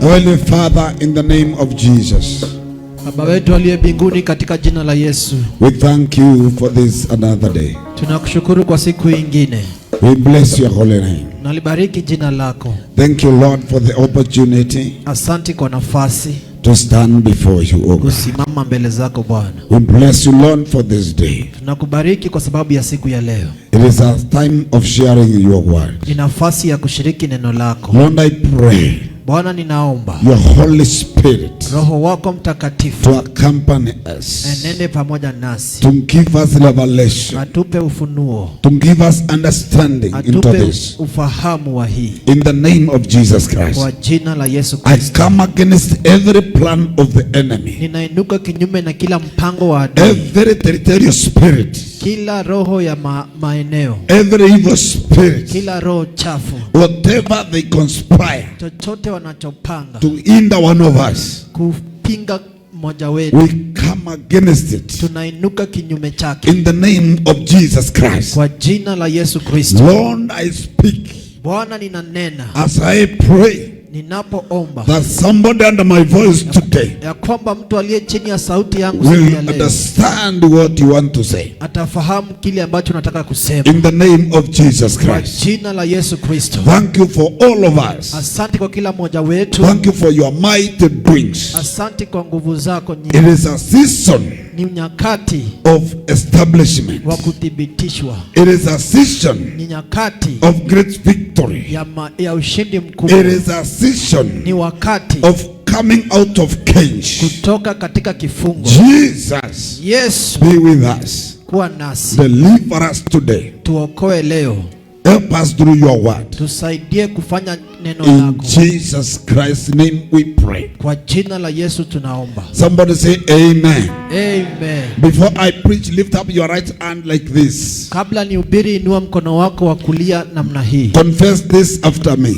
Holy Father, in the name of Jesus, Baba wetu aliye mbinguni, katika jina la Yesu, we thank you for this another day. tunakushukuru kwa siku nyingine. We bless your holy name. Nalibariki jina lako. Thank you, Lord, for the opportunity Asante kwa nafasi to stand before you, O God. kusimama mbele zako Bwana. We bless you, Lord, for this day. Tunakubariki kwa sababu ya siku ya leo. It is a time of sharing your word. Ni nafasi ya kushiriki neno lako. Lord, I pray Bwana, ninaomba your Holy Spirit Roho wako Mtakatifu to accompany us, enende pamoja nasi, to give us revelation, atupe ufunuo, to give us understanding into atupe this. ufahamu wa hii, In the name of Jesus Christ, kwa jina la Yesu I Kristo. come against every plan of the enemy, Ninainuka kinyume na kila mpango wa adui, every territorial spirit, kila roho ya maeneo, every evil spirit, kila roho chafu, whatever they conspire chochote wanachopanga to hinder one of us, kupinga mmoja wetu, we come against it tunainuka kinyume chake in the name of Jesus Christ. kwa jina la Yesu Kristo. Lord, I speak Bwana, ninanena as I pray ninapoomba that somebody under my voice today ya kwamba mtu aliye chini ya sauti yangu siku will ya leo understand what you want to say. atafahamu kile ambacho nataka kusema In the name of Jesus kwa Christ. jina la Yesu Kristo. Thank you for all of us. Asante kwa kila mmoja wetu. Thank you for your mighty doings. Asante kwa nguvu zako It nyingi. is a season Ni nyakati of establishment. wa kuthibitishwa, It is a season ni nyakati of great victory. ya ushindi mkubwa, It is a season ni wakati of coming out of cage. kutoka katika kifungo. Jesus, Yesu, be with us. kuwa nasi, Deliver us today. tuokoe leo, Help us through your word. tusaidie kufanya neno In lako. Jesus Christ's name we pray. Kwa jina la Yesu tunaomba. Somebody say amen. Amen. Before I preach, lift up your right hand like this. Kabla nihubiri, inua mkono wako wa kulia namna hii. Confess this after me.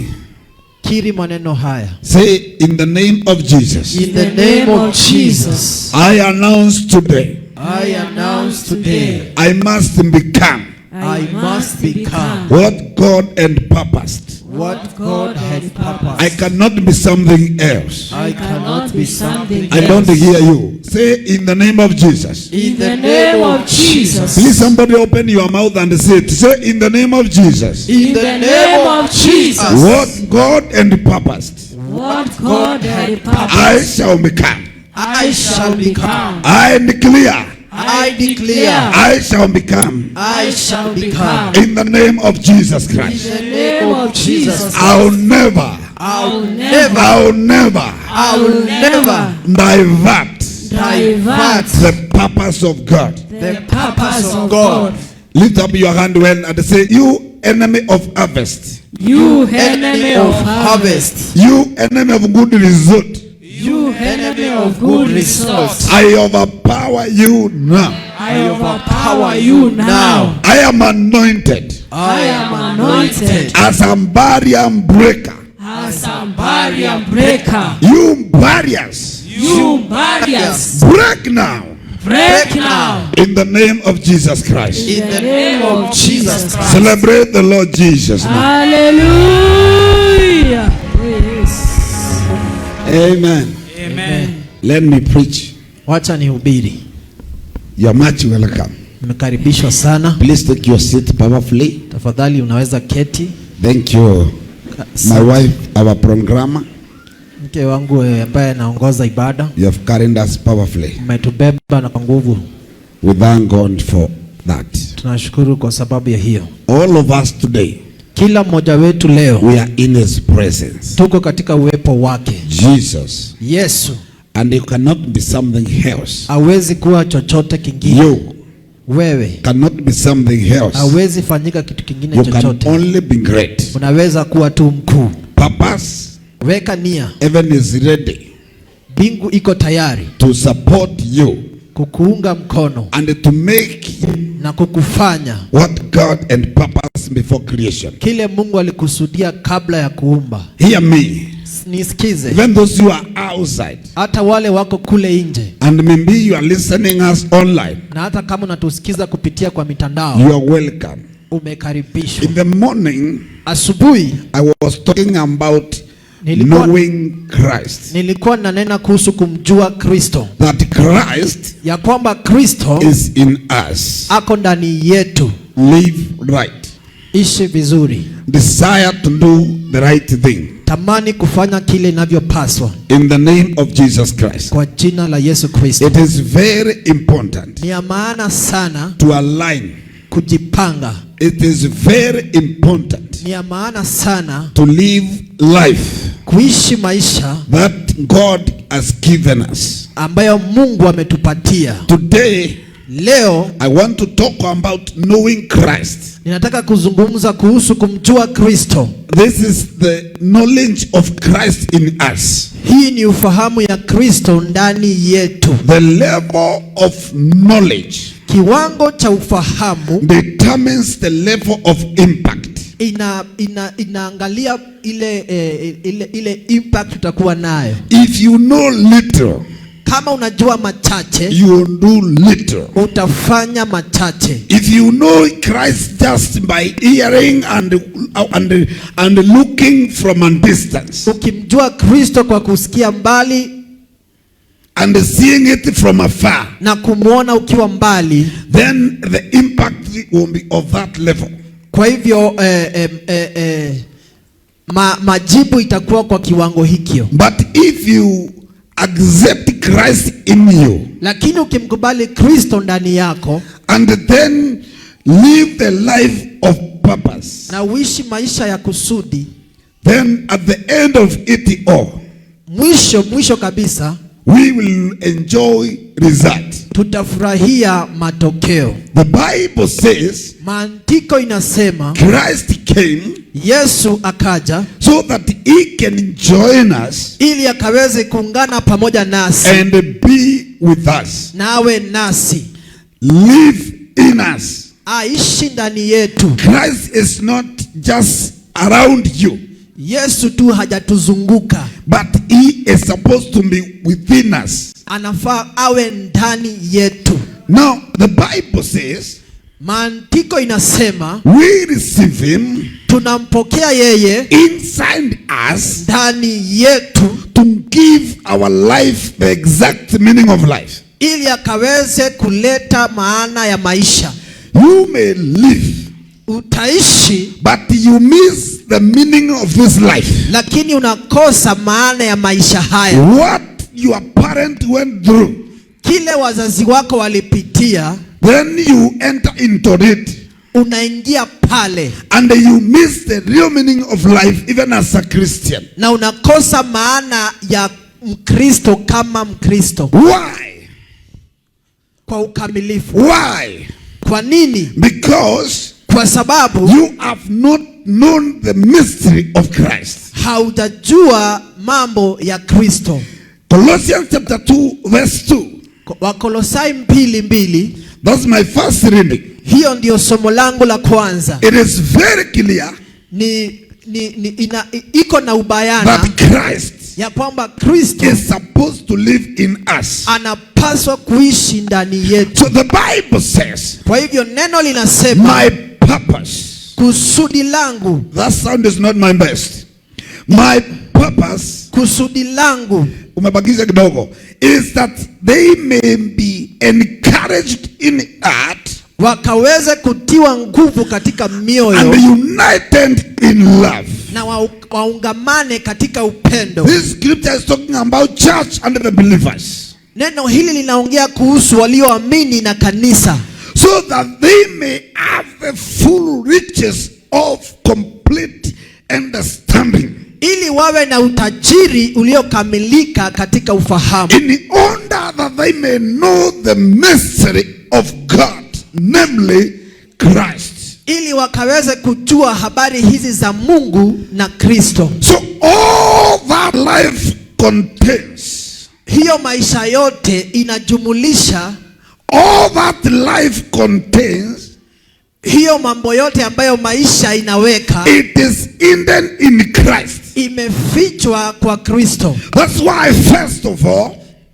Kiri maneno haya. Say, in the name of Jesus, In the name of Jesus, I announce today, I announce today, I must become I must become what God had purposed. what God had purposed. I cannot be something else. I cannot be something I don't else. hear you. Say, in the name of Jesus. In the name of Jesus. Please, somebody open your mouth and say it. Say, in the name of Jesus. In the name of Jesus. What God had purposed, What God had purposed, I shall become. I shall become. I declare, I declare. I shall become. I shall become. In the name of Jesus in Christ. the name of Jesus. I'll never, I'll never, I'll never I'll never divert divert the purpose of God. the purpose of God. Lift up your hand well and say, you enemy of harvest, You Enemy of harvest. you enemy of good result, You enemy of good results. I overpower you now. I overpower you now. I am anointed I am anointed as a barrier breaker. As a barrier breaker. You barriers, You barriers break now break now. in the name of Jesus Christ. in the name of Jesus Christ. Celebrate the Lord Jesus now. Hallelujah. Praise. Amen. Amen. Let me preach. Wacha nihubiri. You're much welcome. Mmekaribishwa sana. Please take your seat powerfully. Tafadhali unaweza keti. Thank you. My wife, our programmer, Mke wangu ambaye anaongoza ibada, you have carried us powerfully. umetubeba na kwa nguvu. We thank God for that. Tunashukuru kwa sababu ya hiyo. All of us today, Kila mmoja wetu leo we are in His presence. tuko katika uwepo wake. Jesus. Yesu And you cannot be something else. hawezi kuwa chochote kingine. You Wewe cannot be something else. hawezi fanyika kitu kingine You can chochote. only be great. Unaweza kuwa tu mkuu. Purpose, Weka nia. heaven is ready Mbingu iko tayari to support you kukuunga mkono and to make na kukufanya what God and purpose before creation. kile Mungu alikusudia kabla ya kuumba. Hear me. Nisikize. Even those who are outside, Hata wale wako kule nje, and maybe you are listening us online, na hata kama unatusikiza kupitia kwa mitandao, you are welcome. umekaribishwa. In the morning, Asubuhi I was talking about knowing Christ. Nilikuwa nanena kuhusu kumjua Kristo. That Christ Ya kwamba Kristo is in us. ako ndani yetu. Live right. Ishi vizuri. Desire to do the right thing. Tamani kufanya kile inavyopaswa. In the name of Jesus Christ. Kwa jina la Yesu Kristo. It is very important Ni ya maana sana to align. kujipanga. It is very important Ni ya maana sana to live life kuishi maisha that God has given us. ambayo Mungu ametupatia. Today, Leo I want to talk about knowing Christ. ninataka kuzungumza kuhusu kumjua Kristo. This is the knowledge of Christ in us. Hii ni ufahamu ya Kristo ndani yetu. The level of knowledge Kiwango cha ufahamu determines the level of impact. inaangalia ile impact utakuwa nayo. If you know little, Kama unajua machache, you will do little. utafanya machache. If you know Christ just by hearing and looking from a distance Ukimjua Kristo kwa kusikia mbali and seeing it from afar, na kumwona ukiwa mbali, then the impact will be of that level. kwa hivyo majibu itakuwa kwa kiwango hikyo. But if you accept Christ in you Lakini ukimkubali Kristo ndani yako and then live the life of purpose, na uishi maisha ya kusudi, then at the end of it all, mwisho kabisa we will enjoy result. tutafurahia matokeo. The Bible says Maandiko inasema Christ came Yesu akaja so that he can join us ili akaweze kuungana pamoja nasi and be with us, nawe nasi, live in us. aishi ndani yetu. Christ is not just around you, Yesu tu hajatuzunguka, but he is supposed to be within us. anafaa awe ndani yetu. Now the Bible says Maandiko inasema we receive him tunampokea yeye inside us ndani yetu to give our life the exact meaning of life. ili akaweze kuleta maana ya maisha. You may live, Utaishi but you miss the meaning of this life. lakini unakosa maana ya maisha haya. What your parent went through, Kile wazazi wako walipitia, then you enter into it unaingia pale and you miss the real meaning of life even as a Christian. na unakosa maana ya Mkristo kama Mkristo Why? kwa ukamilifu. Why? Kwa nini? Because Kwa sababu you have not known the mystery of Christ. haujajua mambo ya Kristo. Colossians chapter 2 verse 2. Wakolosai 2:2. That's my first reading. Hiyo ndio somo langu la kwanza. It is very clear Iko na ubayana that Christ ya kwamba Kristo is supposed to live in us. anapaswa kuishi ndani yetu. So the Bible says, Kwa hivyo neno linasema my purpose. kusudi langu, That sound is not my best. My purpose, kusudi langu umebakisha kidogo, is that they may be encouraged in heart wakaweze kutiwa nguvu katika and mioyo united in love. na waungamane katika upendo. This scripture is talking about church and the believers, Neno hili linaongea kuhusu walioamini na kanisa, so that they may have the full riches of complete understanding, ili wawe na utajiri uliokamilika katika ufahamu, in order that they may know the mystery of God, namely Christ. ili wakaweze kujua habari hizi za Mungu na Kristo. So all that life contains, Hiyo maisha yote inajumulisha, all that life contains, hiyo mambo yote ambayo maisha inaweka, it is hidden in Christ. imefichwa kwa Kristo. That's why first of all,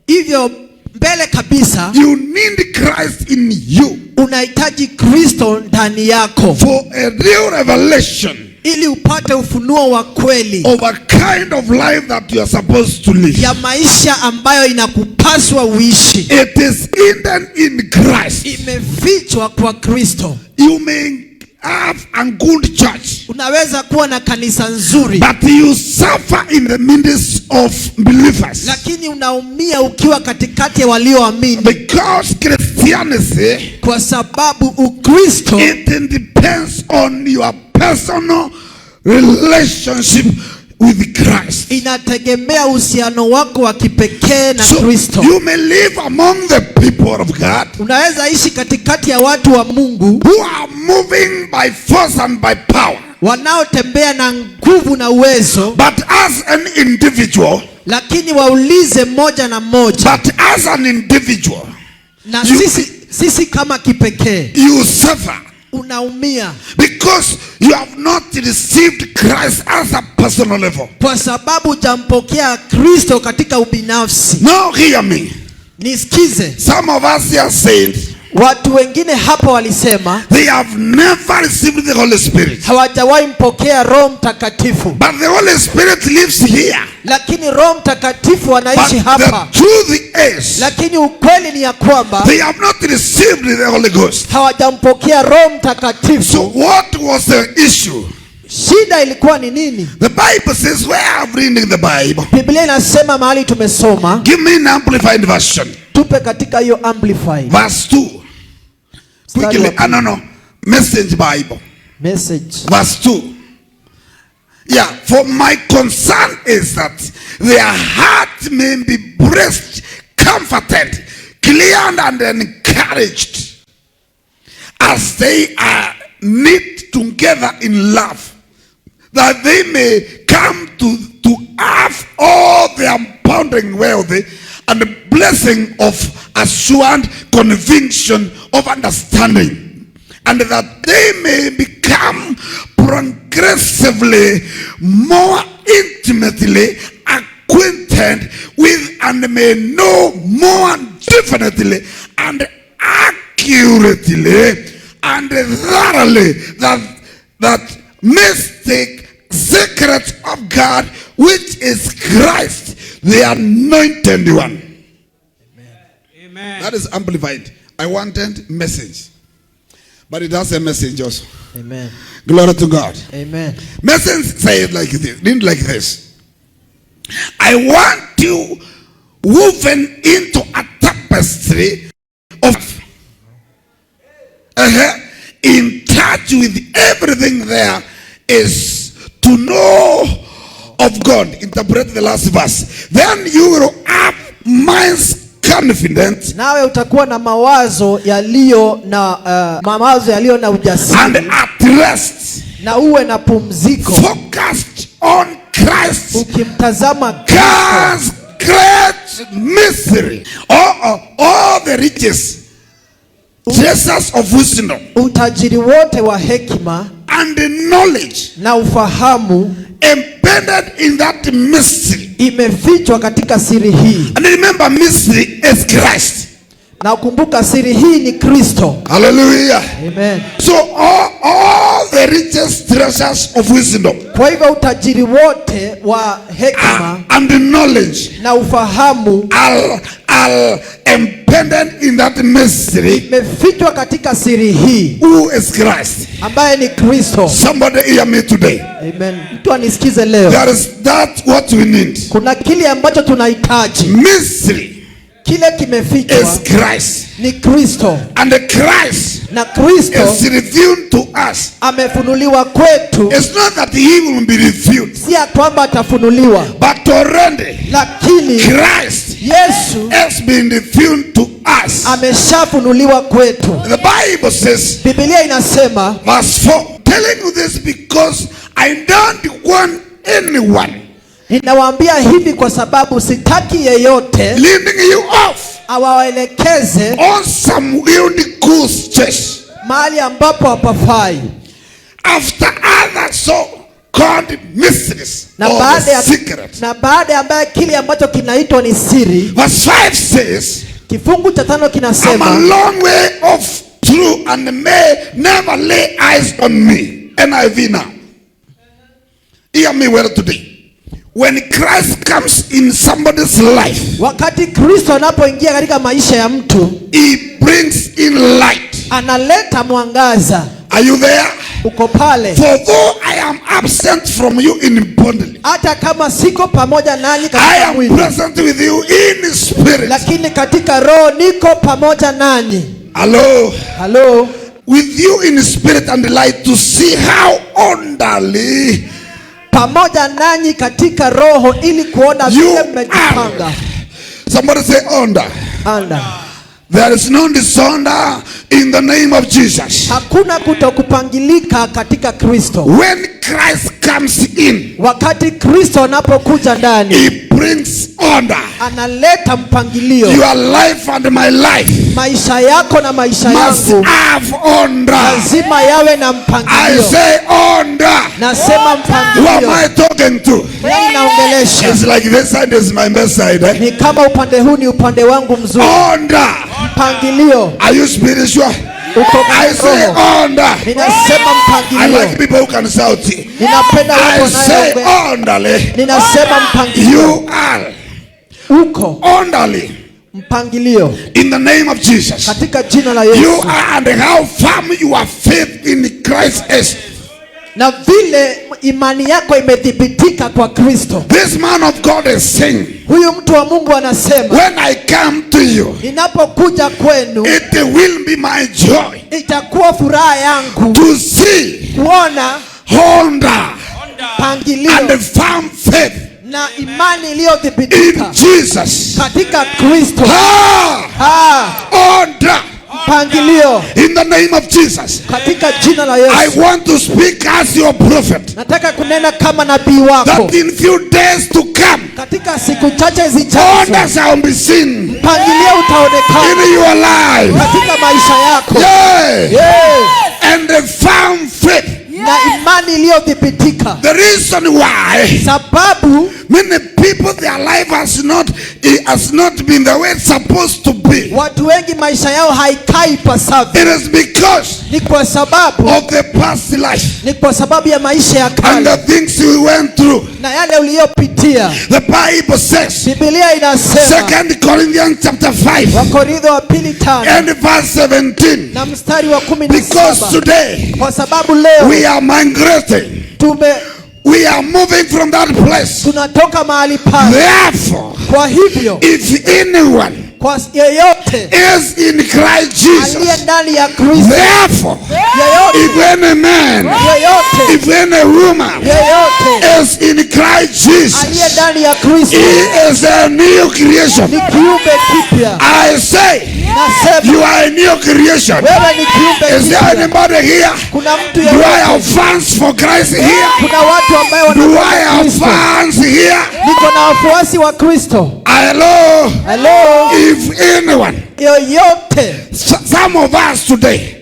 Hivyo mbele kabisa you need Christ in you unahitaji Kristo ndani yako for a real revelation ili upate ufunuo wa kweli of a kind of life that you are supposed to live. ya maisha ambayo inakupaswa uishi. It is hidden in Christ. Imefichwa kwa Kristo. You may have a good church, Unaweza kuwa na kanisa nzuri, but you suffer in the midst of believers. lakini unaumia ukiwa katikati ya walioamini, Because Christianity, kwa sababu Ukristo it depends on your personal relationship with Christ. inategemea uhusiano wako wa kipekee na So Kristo. you may live among the people of God Unaweza ishi katikati ya watu wa Mungu who are moving by force and by power. wanaotembea na nguvu na uwezo, But as an individual, lakini waulize moja na moja, na sisi kama kipekee you suffer unaumia because you have not received Christ as a personal level. kwa sababu hujampokea Kristo katika ubinafsi. Now hear me. Nisikize, Some of us here said watu wengine hapa walisema they have never received the Holy Spirit. hawajawahi mpokea Roho Mtakatifu, But the Holy Spirit lives here. lakini Roho Mtakatifu anaishi But hapa. the truth is, Lakini ukweli ni ya kwamba they have not received the Holy Ghost. hawajampokea Roho Mtakatifu. So what was the issue? Shida ilikuwa ni nini? The Bible says, where I'm reading the Bible, Biblia inasema mahali tumesoma, give me an amplified version. tupe katika hiyo amplified Verse 2. Quickly, no. Message Bible. message. Verse 2. Yeah, for my concern is that their heart may be blessed, comforted, cleared, and encouraged as they are knit together in love, that they may come to have all the abounding wealth and the blessing of assured conviction of understanding, and that they may become progressively more intimately acquainted with and may know more definitely and accurately and thoroughly that mystic secret of God, which is Christ, the anointed one. Amen. That is amplified. I wanted message, but it has a message also. Amen. Glory to God. Amen. Message says like this. Didn't like this. I want you woven into a tapestry of in touch with everything there is to know of God. Interpret the last verse. Then you will have minds confident Nawe utakuwa na mawazo yaliyo na ujasiri and at rest, na uwe na pumziko, focused on Christ, ukimtazama God's great mystery, all the riches, treasures of wisdom utajiri wote wa hekima and the knowledge na ufahamu embedded in that mystery. imefichwa katika siri hii. And remember, mystery is Christ. Na ukumbuka siri hii ni Kristo. Hallelujah. Amen. So all the richest treasures of wisdom Kwa hivyo utajiri wote wa hekima and the knowledge na ufahamu are embedded in that mystery, imefichwa katika siri hii who is Christ. ambaye ni Kristo. Somebody hear me today. Amen. Mtu anisikize leo. There is that what we need. Kuna kile ambacho tunahitaji. Mystery Kile kimefichwa is Christ, ni Kristo, and the Christ na Kristo is revealed to us. amefunuliwa kwetu. It's not that he will be revealed, Si ya kwamba atafunuliwa, but already lakini Christ Yesu has been revealed to us. ameshafunuliwa kwetu. The Bible says, Biblia inasema, verse 4, telling you this because I don't want anyone ninawaambia hivi kwa sababu sitaki yeyote leading you off awaelekeze on some ridiculous church mahali ambapo hapafai, after other so-called mysteries or the secret. na baada ambaye kile ambacho kinaitwa ni siri. Verse 5 says, Kifungu cha 5 I'm a kinasema, long way off through and may never lay eyes on me. NIV now. Hear me well today. When Christ comes in somebody's life, Wakati Kristo anapoingia katika maisha ya mtu, he brings in light. analeta mwangaza. Are you there? Uko pale. For though I am absent from you in body, Hata kama siko pamoja nanyi I katika am mwili, present with you in spirit. lakini katika roho niko pamoja nanyi. Hello. Halo. With you in spirit and light, to see how orderly Pamoja nanyi katika roho ili kuona you vile mmejipanga. are. Somebody say order. Anda. There is no disorder in the name of Jesus. Hakuna kutokupangilika katika Kristo. When Christ comes in, Wakati Kristo anapokuja ndani, he brings order. analeta mpangilio. Your life and my life Maisha yako na maisha must yangu have order. lazima yawe na I mpangilio. say order. Nasema Who am mpangilio. I talking to? Nani naongelesha? It's like this side is my best side. Eh? Ni kama upande huu ni upande wangu mzuri. Order. Mpangilio. Are you spiritual? Uko I say roho. order. Ninasema I mpangilio. like people who can shout. Ninapenda I watu say wanaoongea. orderly. Ninasema mpangilio. You are Uko orderly mpangilio in the name of Jesus. katika jina la You Yesu. are, and how firm your faith in Christ is. Na vile imani yako imethibitika kwa Kristo. This man of God is saying, Huyu mtu wa Mungu anasema, when I come to you, ninapokuja kwenu it will be my joy itakuwa furaha yangu to see kuona order pangilio and firm faith na imani in iliyothibitika Jesus. katika Kristo. Order Pangilio in the name of Jesus. katika jina la I Yesu. want to speak as your prophet Nataka kunena kama nabii wako that in few days to come, katika siku chache zijazo, order shall be seen mpangilio utaonekana in your life. katika maisha yako. Yeah. Yeah. And the firm faith. Na imani iliyothibitika. The reason why Sababu many people, their life has not been the way it's supposed to be. watu wengi maisha yao haikai pasavyo, It is because ni kwa sababu of the past life ya maisha ya and kale the things we went through. na yale uliyopitia. The Bible says, Biblia inasema 2 Corinthians chapter 5 Wakorintho wa pili 5 and verse 17. na mstari wa Because 17, today kwa sababu leo we are migrating. We are moving from that place. tunatoka mahali pale. Therefore, Kwa hivyo if anyone kwa yeyote is in Christ Jesus, aliye ndani ya Kristo, therefore, if yeyote any man, yeyote if any woman yeyote is in Christ aliye Jesus, ndani ya Kristo he is a new creation. ni kiumbe kipya. I say, Nasema you are a new creation. wewe ni kiumbe Is there kipya. anybody here? Kuna mtu Do I have yeyote, fans for Christ here? kuna watu ambao Do I wanapenda have Kristo. fans here? Niko na wafuasi wa Kristo. Hello? Hello. If anyone, Yoyote, some of us today,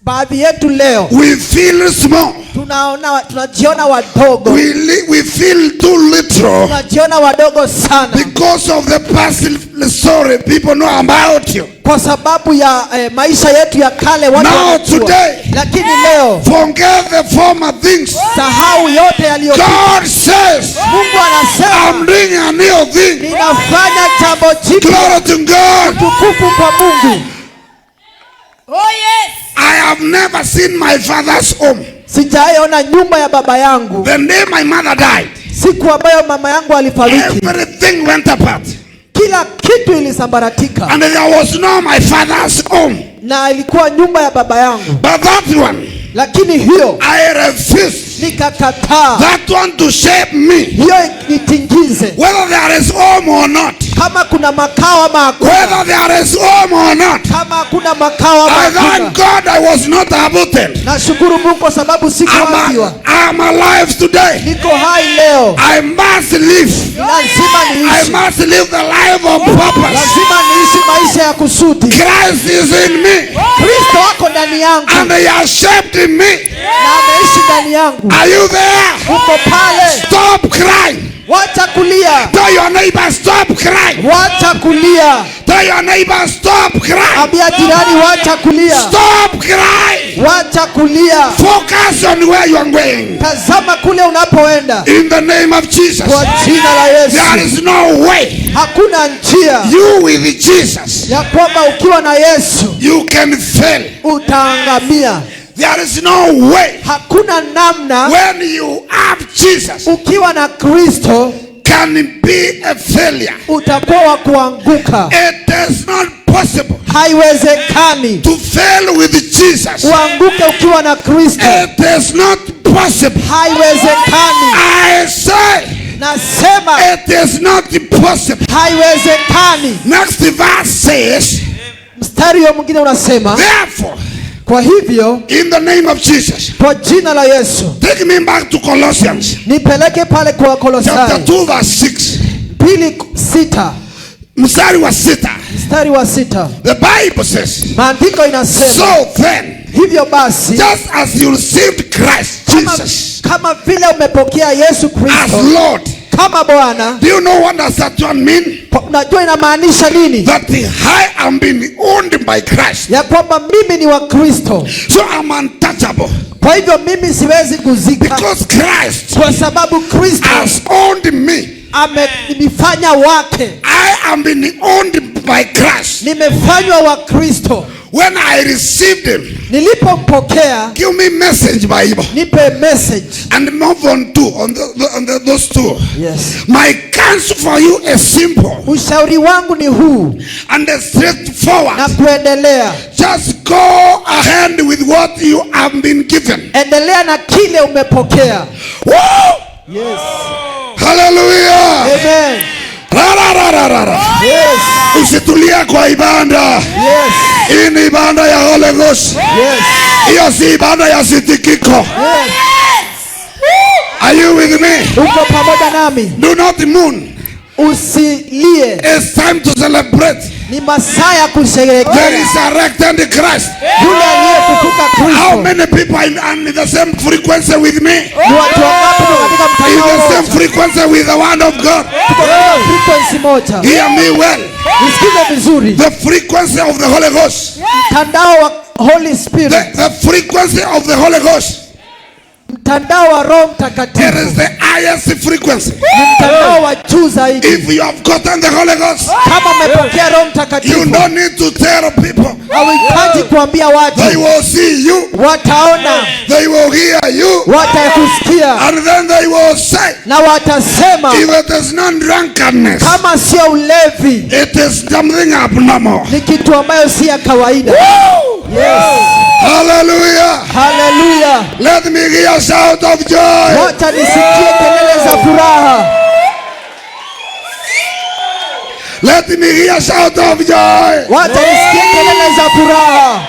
baadhi yetu leo we feel small. tunajiona wadogo. We feel too little Tunajiona wadogo sana because of the past story people know about you. kwa sababu ya maisha yetu ya kale watu Now wanajua. today, Lakini leo forget the former things. sahau yote yaliyopita. God says, Mungu anasema I'm doing a new thing. ninafanya jambo jipya. Glory to God. Tukufu kwa Mungu. I have never seen my father's home. Sijaona nyumba ya baba yangu. The day my mother died, Siku ambayo mama yangu alifariki, everything went apart. kila kitu ilisambaratika. And there was no my father's home. Na ilikuwa nyumba ya baba yangu. But that one, Lakini hiyo I refuse nikakataa. that one to shape me. Hiyo nitingize. Whether there is home or not. Kama kuna makao ama hakuna. Whether there is home or not. Kama kuna makao ama I hakuna. thank God I was not aborted. Nashukuru Mungu kwa sababu sikuambiwa. I'm alive today. Niko hai leo. I must live. Lazima I niishi. must live the life of purpose. Lazima niishi maisha ya kusudi. Christ is in me. Kristo wako ndani yangu and he has shaped in me. na ameishi ndani yangu. Are you there? Uko pale. Stop crying. Wacha kulia. Tell your neighbor, stop crying. Wacha kulia. Tell your neighbor, stop crying. Ambia jirani wacha kulia. Stop crying. Wacha kulia. Focus on where you are going. Tazama kule unapoenda. In the name of Jesus. Kwa jina la Yesu. There is no way. Hakuna njia You with Jesus, ya kwamba ukiwa na Yesu you can fail. utaangamia. There is no way. Hakuna namna When you have Jesus, ukiwa na Kristo can be a failure. utakuwa wa kuanguka. It is not possible Haiwezekani to fail with Jesus. uanguke ukiwa na Kristo. It is not possible. Haiwezekani. I say Nasema it is not possible. haiwezekani. Next verse says, Mstari huo mwingine unasema, therefore, kwa hivyo in the name of Jesus, kwa jina la Yesu. take me back to Colossians Nipeleke pale kwa chapter Kolosai 2 verse 6. 2:6. Mstari wa 6. Mstari wa 6. The Bible says, Maandiko inasema, so then, hivyo basi just as you received Christ Jesus kama vile umepokea Yesu as Kristo Lord. kama Bwana. Do you know what does that one mean? Unajua inamaanisha nini? That I am being owned by Christ. Ya kwamba mimi ni wa Kristo. So I'm untouchable. Kwa hivyo mimi siwezi kuzika. Because Christ Kwa sababu Kristo has owned me. amenifanya wake. I am being owned by Christ. Nimefanywa wa Kristo. When I received him, Nilipompokea, give me message Bible. nipe message. And move on to those two. Yes. My counsel for you is simple Ushauri wangu ni huu and straightforward. na kuendelea. Just go ahead with what you have been given. Endelea na kile umepokea. Woo! Yes. Hallelujah. Amen. Yes. Usitulia kwa ibada. Yes. Hii ni ibada ya Holy Ghost. Yes. Hiyo si ibada ya sitikiko. Yes. Are you with me? Uko pamoja nami. Do not mourn. Usilie. It's time to celebrate Ni masaa ya the kusherehekea resurrected Christ. yule aliyefufuka How Kristo. many people are in the same frequency with me? Ni watu wangapi tuko katika In mtandao the same moja? frequency with the word of God. Tuko katika frequency moja. Hear me well. Nisikize vizuri. The frequency of the Holy Ghost. Mtandao wa Holy Spirit. The frequency of the Holy Ghost. Mtandao wa Roho It Mtakatifu. is the highest frequency. Ni mtandao wa juu zaidi. If you have gotten the Holy Ghost, Kama umepokea Roho you Mtakatifu, don't need to tell people. hauhitaji kuambia They watu. will see you. Wataona, They will hear you. watakusikia And then they will say, na watasema, if it is not drunkenness, kama sio ulevi, it is something abnormal. ni kitu ambayo si ya kawaida. Yes. Hallelujah. Hallelujah. Let me hear a shout of joy. Wacha nisikie kelele za furaha. Let me hear a shout of joy. Wacha nisikie kelele za furaha.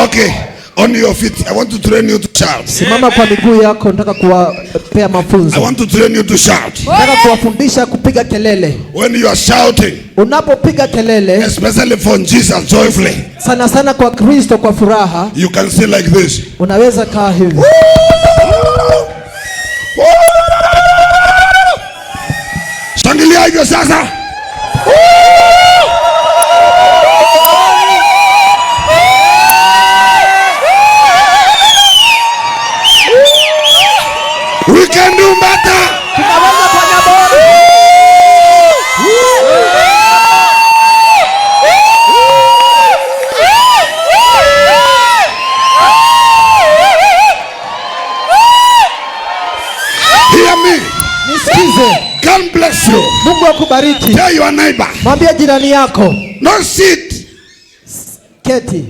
Okay, on your feet. I want to train you to shout. Simama kwa miguu yako, nataka kuwapea I mafunzo. want to train you to shout. Nataka kuwafundisha kupiga kelele. When you are shouting, Unapopiga kelele, especially for Jesus joyfully, sana sana kwa Kristo kwa furaha, you can say like this. unaweza kaa hivi. Shangilia hivyo sasa. We can do better. Tunaweza fanya bora. Hear me. Nisikize. God bless you. Mungu akubariki. Tell your neighbor. Mwambie jirani yako, No sit. keti.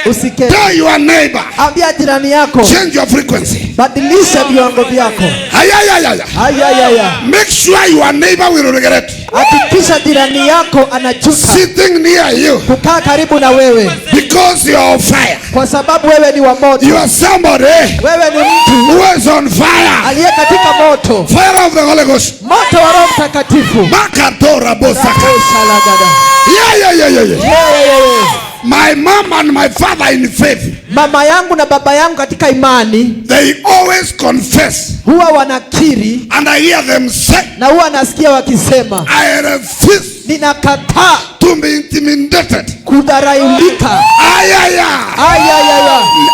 Usiketi. Tell your neighbor, Ambia jirani yako, change your frequency. badilisha viwango vyako. Ayayaya. Make sure your neighbor will regret. Hakikisha jirani yako anajuta Sitting near you kukaa karibu na wewe, because you are on fire. kwa sababu wewe ni wa moto. You are somebody Wewe ni mtu who is on fire. aliye katika moto, Fire of the Holy Ghost. moto wa Roho Mtakatifu. Makatora bosaka. Yeah. My mom and my father in faith, Mama yangu na baba yangu katika imani they always confess, huwa wanakiri, and I hear them say, na huwa nasikia wakisema, I refuse ninakataa to be intimidated. kudharaulika. Ayaya.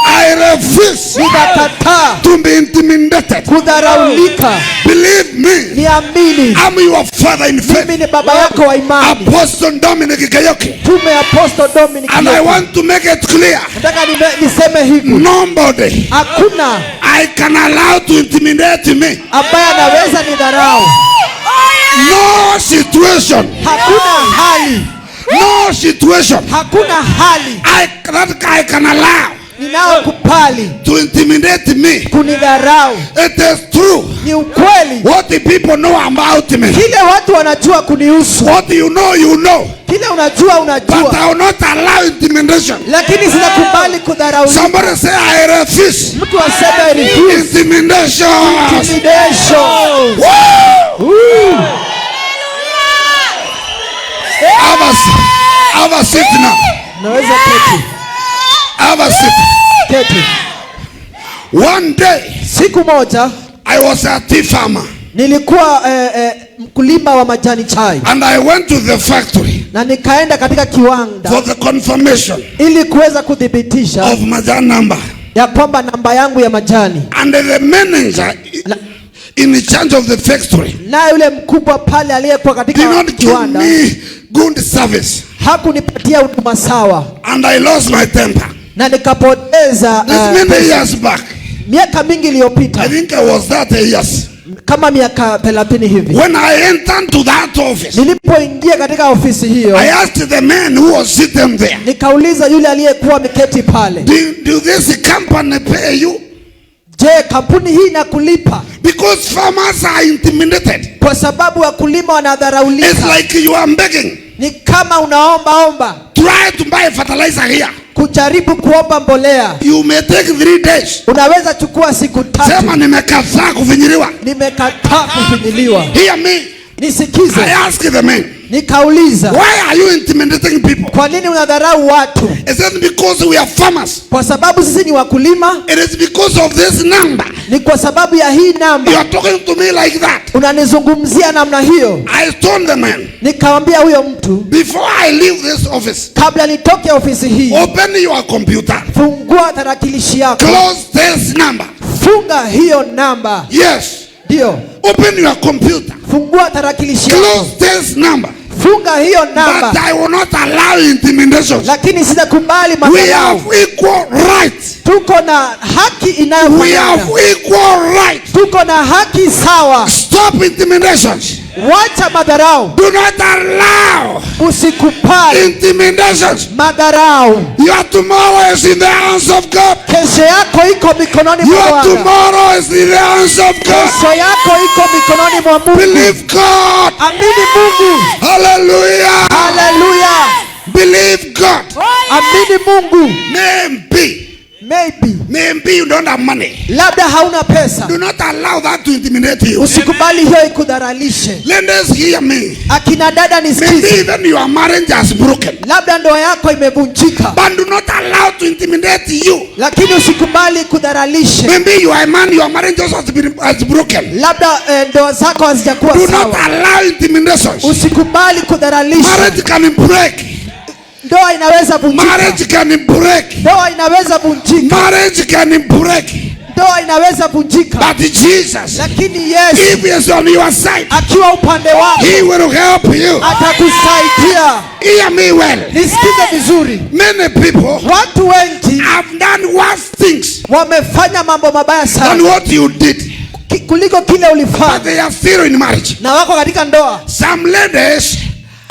I refuse Ninakataa to be intimidated. kudharaulika. Believe me, Niamini, I'm your father in faith, mimi ni baba yako wa imani, Apostle Dominic Kayoki. Tume Apostle Dominic. And I want to make it clear, Nataka niseme hivi, nobody hakuna I can allow to intimidate me. ambaye anaweza nidharau. No situation, Hakuna hali, no situation hakuna hali that I can allow ninayokubali to intimidate me. kunidharau. It is true. Ni ukweli, What the people know about me, kile watu wanajua kunihusu, what you know, kile unajua but unajua, I will not allow intimidation. lakini sitakubali kudharaulika. Somebody say, I refuse Mtu aseme refuse. intimidation. Intimidation. Woo! Have a seat now. Naweza keti. Have a seat. Keti. One day, Siku moja I was a tea farmer, nilikuwa mkulima wa majani chai, and I went to the factory na nikaenda katika kiwanda for the confirmation ili kuweza kudhibitisha of majani number. ya kwamba namba yangu ya majani, And the manager in charge of the factory na yule mkubwa pale aliyekuwa did katika not give kiwanda me good service, hakunipatia huduma sawa, and I lost my temper. na nikapoteza This many years back, miaka mingi iliyopita, I think I was 30 years, kama miaka 30 hivi. when I entered to that office. Nilipoingia katika ofisi hiyo, I asked the man who was sitting there, nikauliza yule aliyekuwa ameketi pale, do this company pay you? je, kampuni hii inakulipa? Because farmers are intimidated. Kwa sababu wakulima It's wanadharaulika. like you are begging. Ni kama unaomba Try to buy fertilizer here. kujaribu kuomba mbolea, You may take 3 days. unaweza chukua siku 3. Sema nimekataa kufinyiliwa. Nimekataa kufinyiliwa. Hear me. Nisikize. I asked the man, Nikauliza, why are you intimidating people? kwa nini unadharau watu? Is it because we are farmers? Kwa sababu sisi ni wakulima? It is because of this number. Ni kwa sababu ya hii You namba are talking to me like that. unanizungumzia namna hiyo? I told the man, Nikamwambia huyo mtu, before I leave this office, kabla nitoke ofisi hii, open your computer. fungua tarakilishi yako, Close this number. funga hiyo namba. Yes. Ndio, Open your computer. fungua tarakilishi yako, Close this number. funga hiyo But namba. I will not allow intimidation. Lakini sitakubali We madharau. have equal rights. Tuko na haki We inayofanana, have equal rights. tuko na haki sawa. Stop intimidations. Wacha madharau, Do not allow usikubali intimidations. madharau. Your tomorrow is in the hands of God. Kesho yako iko mikononi mwa Your Bwana. tomorrow is in the hands of God. Kesho yako iko mikononi mwa Mungu. Believe God. Amini Mungu. Hallelujah. Haleluya. Believe God. Amini Mungu. Maybe you don't have money. Labda hauna pesa. Do not allow that to intimidate you. Usikubali hiyo ikudharalishe. Ladies, hear me. Akina dada Maybe nisikize. even your marriage has broken. Labda ndoa yako imevunjika. But do not allow to intimidate you. Lakini usikubali kudharalishe. Maybe you are a man, your marriage also has broken. Labda ndoa zako hazijakuwa Do not sawa. allow intimidations. Usikubali kudharalisha. Marriage can break. Ndoa inaweza vunjika. Marriage can break. Ndoa inaweza vunjika. Marriage can break. Ndoa inaweza vunjika. But Jesus, Lakini Yesu if he is on your side, akiwa upande wako he will help you. atakusaidia. Hear me well. Nisikize vizuri. Many people Watu wengi have done worse things wamefanya mambo mabaya than sana what you did, kuliko kile but ulifanya, they are still in marriage. na wako katika ndoa. Some ladies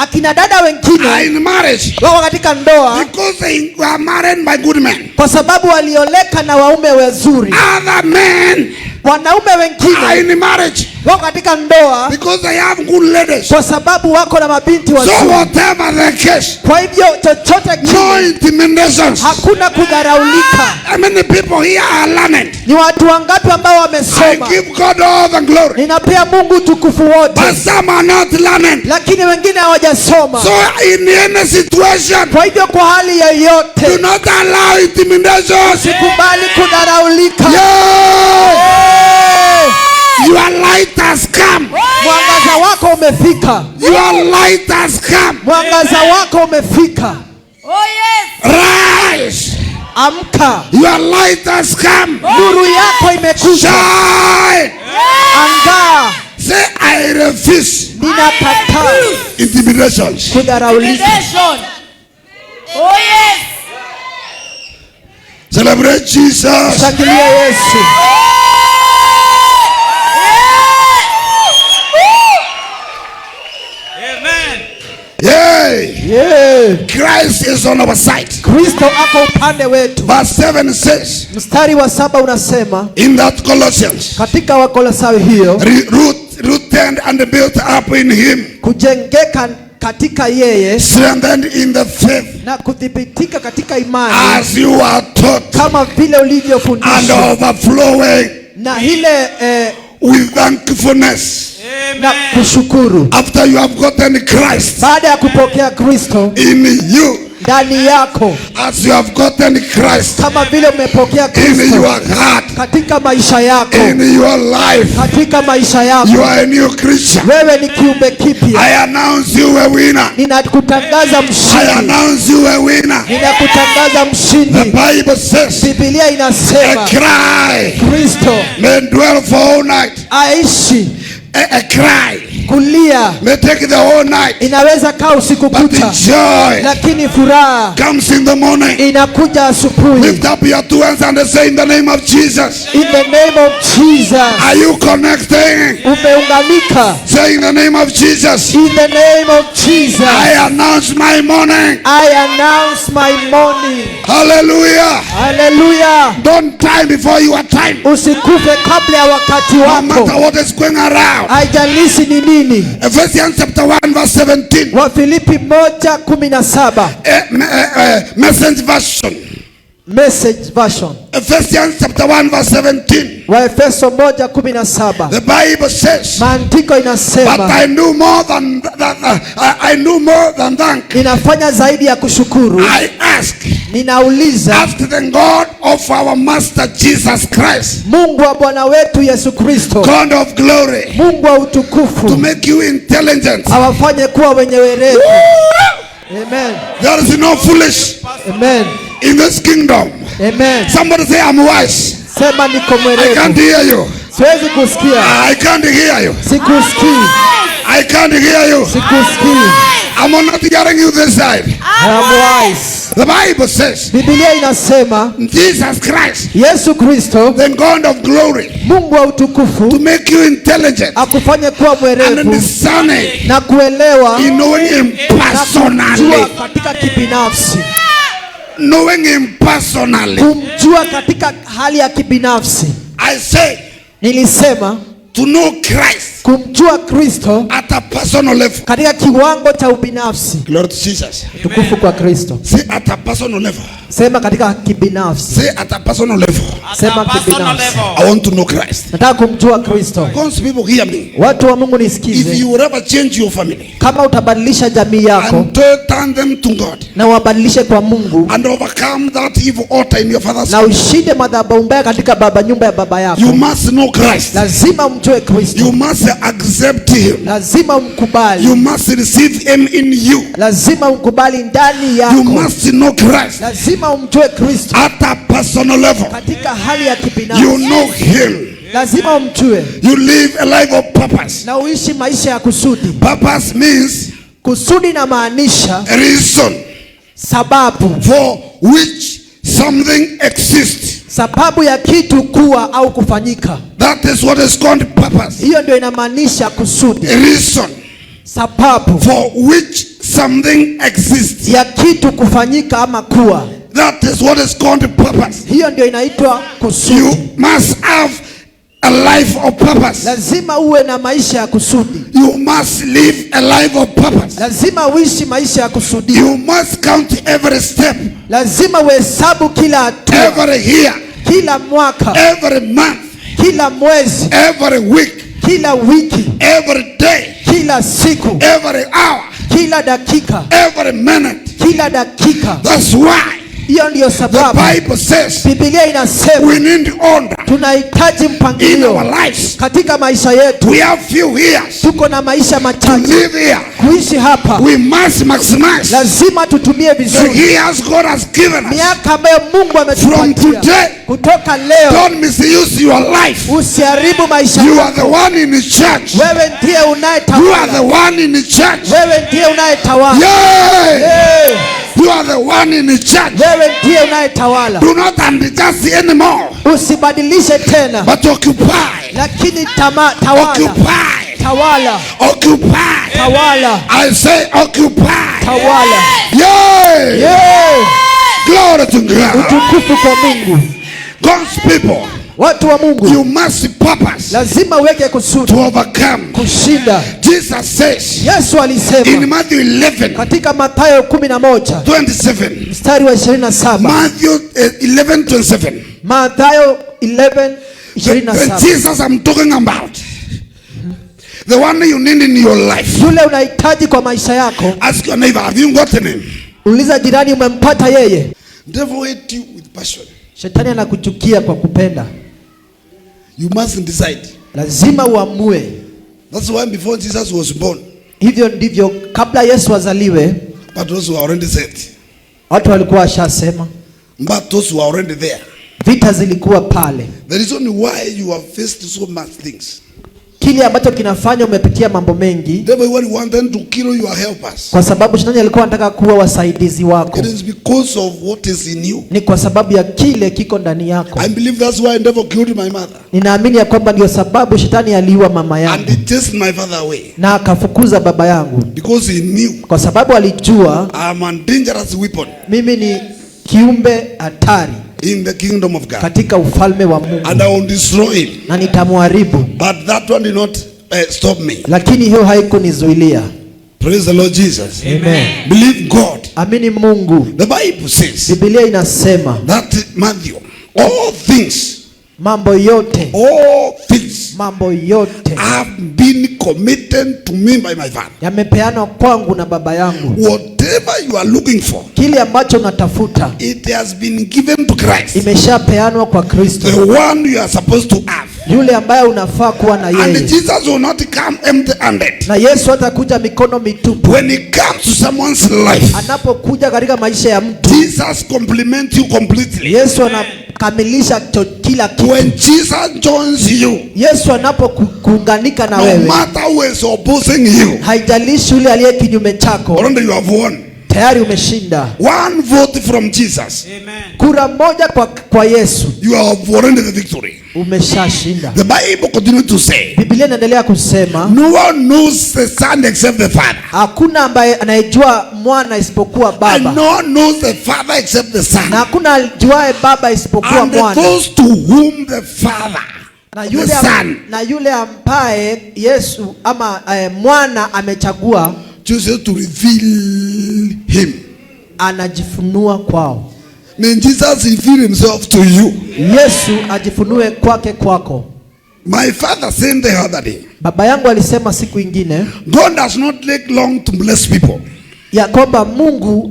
Akina dada are wengine in marriage wako katika ndoa because they were married by good men. kwa sababu walioleka na waume wazuri. Other men Wanaume are wengine in marriage wako katika ndoa because they have good ladies. kwa sababu wako na mabinti So wazuri. whatever the case, Kwa hivyo chochote no kile, intimidations. hakuna kudharaulika. How many people here are learned? Ni watu wangapi ambao I wamesoma? give God all the glory. Ninapea Mungu utukufu wote, But some are not learned. lakini wengine hawajasoma. So in any situation, Kwa hivyo kwa hali do yoyote not allow intimidations. usikubali kudharaulika. Yeah. Your light has come. Mwangaza wako umefika. Your light has come. Mwangaza wako umefika. Rise. Amka. Your light has come. Nuru yako imekuja. Shine. Angaa. Say, I refuse Ninakataa intimidations. kudharaulika. Celebrate Jesus. Shangilia Yesu. Amen. Yay. Yeah. Christ is on our side. Kristo ako upande wetu. Verse 7 says, Mstari wa 7 unasema in that Colossians, katika Wakolosai hiyo, rooted and built up in him, kujengeka katika yeye strengthened in the faith, na kudhibitika katika imani as you are taught, kama vile and ulivyofundishwa, overflowing na ile with thankfulness. na kushukuru. After you have gotten Christ Baada ya kupokea Kristo in you, ndani yako, as you have gotten Christ kama vile umepokea in Kristo your heart, katika maisha yako, in your life, katika maisha you yako, are a new creature. wewe ni kiumbe kipya. I announce you a winner. Ninakutangaza I mshindi. announce you a winner. Ninakutangaza The mshindi. Bible says, Biblia a inasema cry Kristo may dwell for all night. aishi. A cry Kulia may take the whole night, inaweza kaa usiku but the kucha, joy lakini furaha comes in the morning. inakuja asubuhi. Lift up your two hands and say, in the name of Jesus. In the name of Jesus. Are you connecting? Umeunganika. Say, in the name of Jesus. In the name of Jesus. I announce my morning. I announce my morning. Hallelujah. Hallelujah. Don't die before your time. Usikufe kabla ya wakati No matter wako. what is going around. Haijalishi ni nini. Ephesians chapter 1 verse 17. Wafilipi 1:17. Message version. Message version. Ephesians chapter 1 verse 17. Waefeso 1:17. The Bible says, Maandiko but inasema I do more than I do more than thank. ninafanya zaidi ya kushukuru. I ask Ninauliza after the God of our Master Jesus Christ, Mungu wa Bwana wetu Yesu Kristo, God of glory, Mungu wa to utukufu, make you intelligent. awafanye kuwa wenye werevu. Amen. There is no foolish Amen. in this kingdom. Amen. Somebody say, I'm wise. Sema niko I can't mwerevu. hear you. Siwezi kusikia. I can't hear you. Sikusikii. I can't hear you. Sikusikii. I'm not hearing you this side. I am wise. The Bible says, Biblia inasema Jesus Christ, Yesu Kristo, the God of glory, Mungu wa to utukufu, make you intelligent akufanye kuwa and mwerevu discerning na kuelewa in knowing him na personally. kumjua katika kibinafsi. Knowing him personally. Kumjua katika hali ya kibinafsi. I say, Nilisema to know Christ kumjua Kristo at a personal level. katika kiwango cha ubinafsi. Glory to Jesus. Tukufu kwa Kristo. Say at a personal level. Sema katika kibinafsi. Say at a personal level. Sema kibinafsi. I want to know Christ. Nataka kumjua Kristo. God's people hear me. Watu wa Mungu If nisikize. you will ever change your family Kama utabadilisha jamii yako and turn them to God na wabadilishe kwa Mungu and overcome that evil altar in your father's na house, ushinde madhabahu mbaya katika nyumba ya baba yako, you must know Christ. lazima umjue Kristo. You must accept him. Lazima umkubali. You must receive him in you. Lazima umkubali ndani You yako. must know Christ Lazima umjue Kristo at a personal level. katika hali ya kibinafsi. You know him. Lazima umjue You live a life of purpose. na uishi maisha ya kusudi. Purpose means Kusudi na maanisha a reason sababu, for which something exists. sababu ya kitu kuwa au kufanyika. That is what is called purpose. Hiyo ndio inamaanisha kusudi. A reason Sababu for which something exists. ya kitu kufanyika ama kuwa. That is what is called purpose. Hiyo ndio inaitwa kusudi. You must have a life of purpose. Lazima uwe na maisha ya kusudi. You must live a life of purpose. Lazima uishi maisha ya kusudi. You must count every step, Lazima uhesabu kila hatua, every year, kila mwaka, every month, kila mwezi, every week, kila wiki, every day, kila siku, every hour, kila dakika, every minute. kila dakika. That's why Hiyo ndio the sababu Bible says Biblia inasema we need order tunahitaji in mpangilio our lives. katika maisha yetu. We have few years Tuko na maisha to machache live here. kuishi hapa. We must maximize Lazima tutumie the vizuri years God has given us. miaka ambayo Mungu From ametupatia. today, Kutoka leo don't misuse your life. usiharibu maisha You are yako. the one in the church. Wewe ndiye You are the unayetawala. one in the church. Wewe ndiye unayetawala. Yay! Eh, You are the one in the church. Wewe ndiye unayetawala. Do not adjust anymore, Usibadilishe tena, but occupy. lakini tawala. Occupy. Tawala. Occupy. Tawala. I say occupy. Tawala. Yay! Yeah. Glory to God. Utukufu kwa Mungu. God's people, Watu wa Mungu, you must purpose lazima uweke kusudi to overcome. kushinda. Jesus says Yesu in alisema Matthew 11, katika Mathayo 11 27. mstari wa 27. Matthew 11:27. Mathayo The 11:27. Jesus I'm talking about, the one you need in your life. Yule unahitaji kwa maisha yako. Ask your neighbor, have you gotten him? Uliza jirani, umempata yeye? Devil hate you with passion. Shetani anakuchukia kwa kupenda. You must decide. Lazima uamue. That's why before Jesus was born, Hivyo ndivyo kabla Yesu azaliwe, but those who are already set, watu walikuwa washasema, but those who are already there. vita zilikuwa pale. The reason why you have faced so much things, Kile ambacho kinafanya umepitia mambo mengi, devil want them to kill your helpers. kwa sababu Shetani alikuwa anataka kuwa wasaidizi wako. It is because of what is in you. Ni kwa sababu ya kile kiko ndani yako. I believe that's why devil killed my mother Ninaamini ya kwamba ndio sababu Shetani aliua mama and yangu he chased my father away na akafukuza baba yangu, because he knew kwa sababu alijua I'm a dangerous weapon mimi ni kiumbe hatari in the kingdom of God katika ufalme wa and Mungu I will destroy him. na nitamharibu. But that one did not stop me. Lakini hiyo haikunizuilia. Praise the Lord Jesus. Amen. Believe God. Amini Mungu. The Bible says Biblia inasema that Matthew, all things mambo yote have been committed to me by my Father. yamepeanwa kwangu na baba yangu. Whatever you are looking for, Kile ambacho unatafuta it has been given to Christ, imeshapeanwa kwa Kristo, the one you are supposed to have. yule ambaye unafaa kuwa na And yeye. Jesus will not come empty-handed. Na Yesu hatakuja mikono mitupu. When he comes to someone's life, Anapokuja katika maisha ya mtu, Jesus compliments you completely. Yesu anakamilisha kila kitu. When Jesus joins you, Yesu anapokuunganika na no wewe, matter who is opposing you, haijalishi yule aliye kinyume chako, already you have won. tayari umeshinda. One vote from Jesus, Amen. Kura moja kwa Yesu, you have already the victory. umeshashinda. The Bible continues to say, Biblia inaendelea kusema, no one knows the Son except the Father, hakuna ambaye anayejua mwana isipokuwa and baba, no one knows the Father except the na Son, hakuna ajuaye baba isipokuwa and mwana, those to whom the Father, na the yule Son, na yule ambaye Yesu ama mwana amechagua chooses to reveal him. anajifunua kwao. May Jesus reveal himself to you. Yesu ajifunue kwako. My father said the other day, Baba yangu alisema siku ingine God does not take long to bless people. ya kwamba Mungu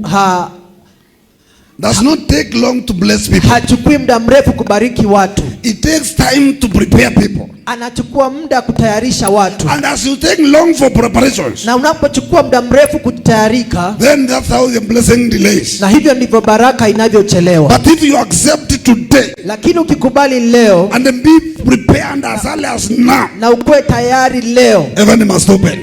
Does not take long to bless people. hachukui muda mrefu kubariki watu. It takes time to prepare people. Anachukua muda kutayarisha watu. And as you take long for preparations, Na unapochukua muda mrefu kutayarika, then that's how the blessing delays. na hivyo ndivyo baraka inavyochelewa. But if you accept it today Lakini ukikubali leo and then be prepared as early as now, na ukuwe tayari leo, heaven must open.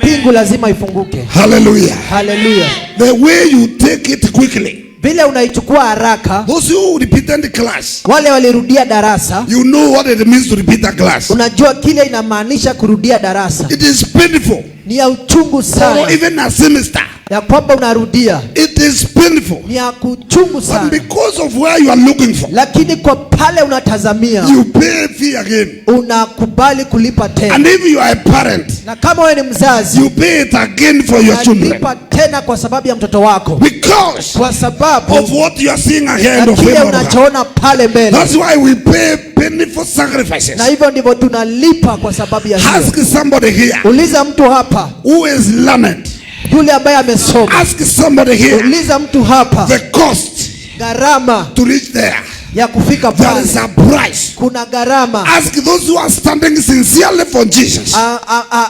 mbingu lazima ifunguke. Hallelujah. Hallelujah. The way you take it quickly, Vile unaichukua haraka, those who repeated the class, wale walirudia darasa, you know what it means to repeat a class. unajua kile inamaanisha kurudia darasa. It is painful. Ni ya uchungu Or sana. even a semester. ya kwamba unarudia, It is painful. ni ya kuchungu But sana, because of where you are looking for, lakini kwa pale unatazamia you pay a fee again. unakubali kulipa tena. And if you are a parent, Na kama wewe ni mzazi, you pay it again for your children. unalipa tena kwa sababu ya mtoto wako, Because kwa sababu of what you are seeing ahead ya of kile him. unachoona pale mbele. That's why we pay painful sacrifices. Na hivyo ndivyo tunalipa kwa sababu ya hiyo. Ask somebody here Uliza mtu hapa who is learned. yule ambaye amesoma. Ask somebody here Uliza mtu hapa the cost gharama to reach there. ya kufika There pale. is a price. Kuna gharama. Ask those who are standing sincerely for Jesus.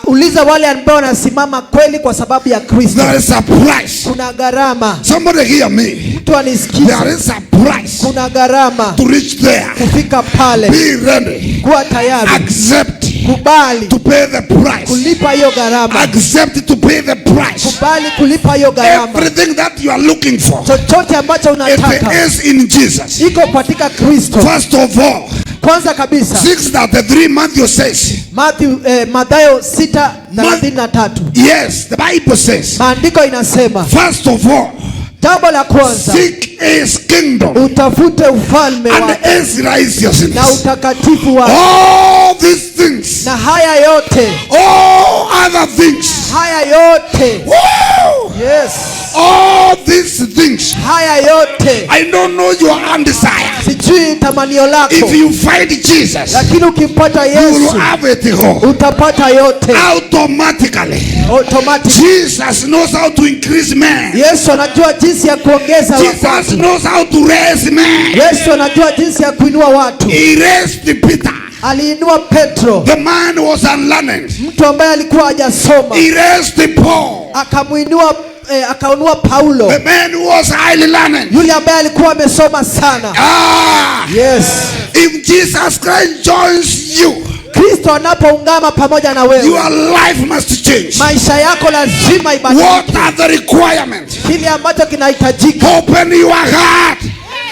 Uliza wale ambao wanasimama kweli kwa sababu ya Kristo. There is a price. Kuna gharama. Somebody hear me. Mtu anisikize. There is a price Kuna gharama to reach there. kufika pale. Be ready. Kuwa tayari. Accept Kubali to pay the price. kulipa hiyo gharama. Accept to pay the price. Kubali kulipa hiyo gharama. Everything that you are looking for, Chochote ambacho unataka it is in Jesus. iko katika Kristo. First of all, Kwanza kabisa 6:33 Matthew says, Mathayo 6:33. yes, the Bible says, Maandiko inasema, first of all, jambo la kwanza seek his kingdom utafute ufalme and wake his righteousness. na utakatifu wake, All these things, na haya yote, all other things, haya yote, woo, yes, all these things, haya yote, I don't know your own desire. sijui tamanio lako, If you find Jesus, lakini ukimpata you will Yesu have it all utapata yote automatically. automatic. Jesus knows how to increase man. Yesu anajua jinsi ya kuongeza Jesus watu. knows how to raise man. Yesu anajua jinsi ya kuinua watu. He raised Peter. Aliinua Petro, The man was unlearned. mtu ambaye alikuwa hajasoma. He raised Paul. Akamuinua akaunua Paulo, The man who was highly learned. yule ambaye alikuwa amesoma sana. Yes. If Jesus Christ joins you, Kristo anapoungama pamoja na wewe, your life must change. maisha yako lazima ibadilike. What are the requirements? Kile ambacho kinahitajika, Open your heart.